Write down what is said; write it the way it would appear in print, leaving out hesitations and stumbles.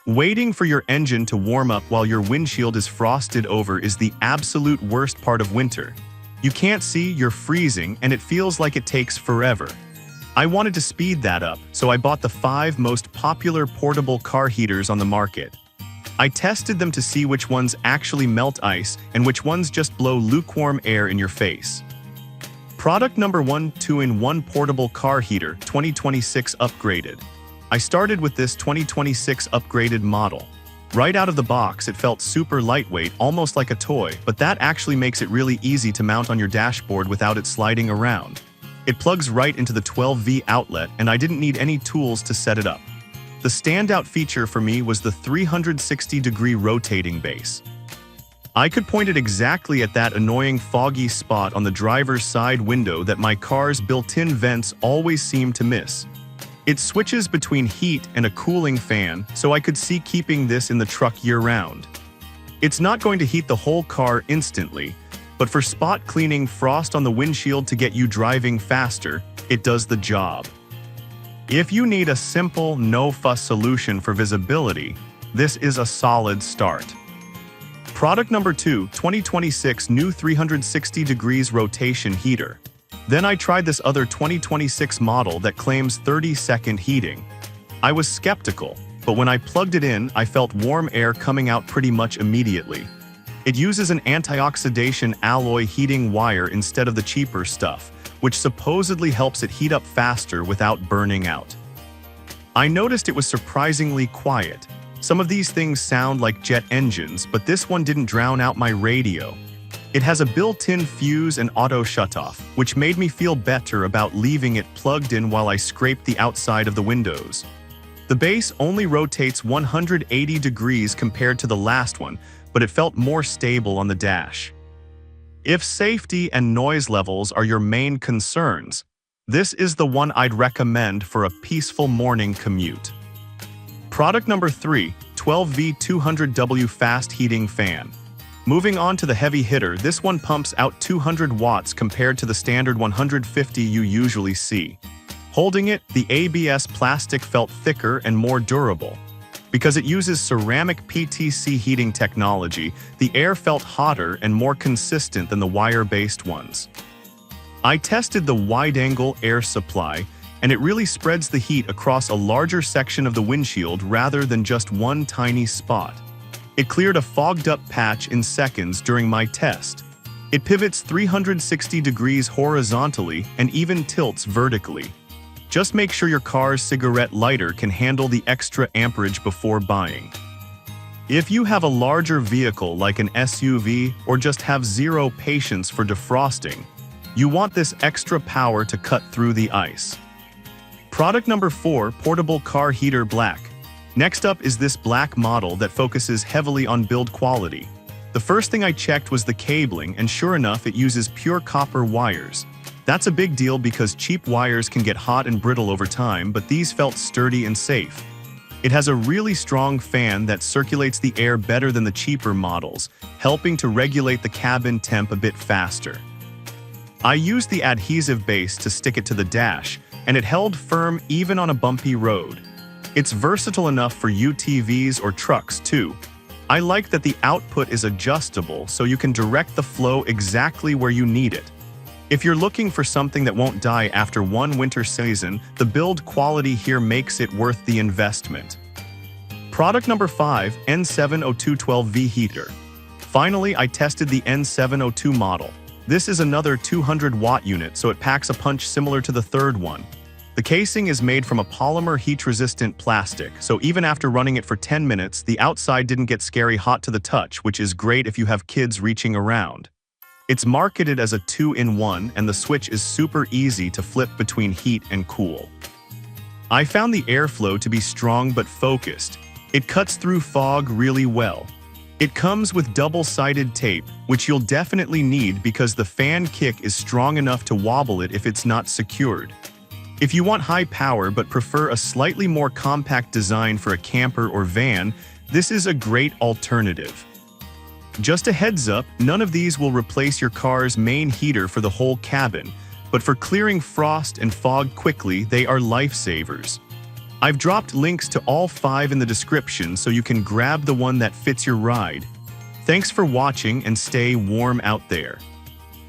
Waiting for your engine to warm up while your windshield is frosted over is the absolute worst part of winter. You can't see, you're freezing, and it feels like it takes forever. I wanted to speed that up, so I bought the 5 most popular portable car heaters on the market. I tested them to see which ones actually melt ice and which ones just blow lukewarm air in your face. Product number 1, 2-in-1 portable car heater, 2026 upgraded. I started with this 2026 upgraded model. Right out of the box, it felt super lightweight, almost like a toy, but that actually makes it really easy to mount on your dashboard without it sliding around. It plugs right into the 12V outlet, and I didn't need any tools to set it up. The standout feature for me was the 360-degree rotating base. I could point it exactly at that annoying foggy spot on the driver's side window that my car's built-in vents always seem to miss. It switches between heat and a cooling fan, so I could see keeping this in the truck year-round. It's not going to heat the whole car instantly, but for spot cleaning frost on the windshield to get you driving faster, it does the job. If you need a simple, no-fuss solution for visibility, this is a solid start. Product number 2, 2026 new 360 degrees rotation heater. Then I tried this other 2026 model that claims 30-second heating. I was skeptical, but when I plugged it in, I felt warm air coming out pretty much immediately. It uses an antioxidant alloy heating wire instead of the cheaper stuff, which supposedly helps it heat up faster without burning out. I noticed it was surprisingly quiet. Some of these things sound like jet engines, but this one didn't drown out my radio. It has a built-in fuse and auto shutoff, which made me feel better about leaving it plugged in while I scraped the outside of the windows. The base only rotates 180 degrees compared to the last one, but it felt more stable on the dash. If safety and noise levels are your main concerns, this is the one I'd recommend for a peaceful morning commute. Product number 3, 12V 200W fast heating fan. Moving on to the heavy hitter, this one pumps out 200 watts compared to the standard 150 you usually see. Holding it, the ABS plastic felt thicker and more durable. Because it uses ceramic PTC heating technology, the air felt hotter and more consistent than the wire-based ones. I tested the wide-angle air supply, and it really spreads the heat across a larger section of the windshield rather than just one tiny spot. It cleared a fogged-up patch in seconds during my test. It pivots 360 degrees horizontally and even tilts vertically. Just make sure your car's cigarette lighter can handle the extra amperage before buying. If you have a larger vehicle like an SUV or just have zero patience for defrosting, you want this extra power to cut through the ice. Product number 4, portable car heater black. Next up is this black model that focuses heavily on build quality. The first thing I checked was the cabling, and sure enough, it uses pure copper wires. That's a big deal because cheap wires can get hot and brittle over time, but these felt sturdy and safe. It has a really strong fan that circulates the air better than the cheaper models, helping to regulate the cabin temp a bit faster. I used the adhesive base to stick it to the dash, and it held firm even on a bumpy road. It's versatile enough for UTVs or trucks too. I like that the output is adjustable so you can direct the flow exactly where you need it. If you're looking for something that won't die after one winter season, the build quality here makes it worth the investment. Product number 5, N70212V heater. Finally, I tested the N702 model. This is another 200-watt unit, so it packs a punch similar to the third one. The casing is made from a polymer heat-resistant plastic, so even after running it for 10 minutes, the outside didn't get scary hot to the touch, which is great if you have kids reaching around. It's marketed as a 2-in-1, and the switch is super easy to flip between heat and cool. I found the airflow to be strong but focused. It cuts through fog really well. It comes with double-sided tape, which you'll definitely need because the fan kick is strong enough to wobble it if it's not secured. If you want high power but prefer a slightly more compact design for a camper or van, this is a great alternative. Just a heads up, none of these will replace your car's main heater for the whole cabin, but for clearing frost and fog quickly, they are lifesavers. I've dropped links to all 5 in the description so you can grab the one that fits your ride. Thanks for watching and stay warm out there.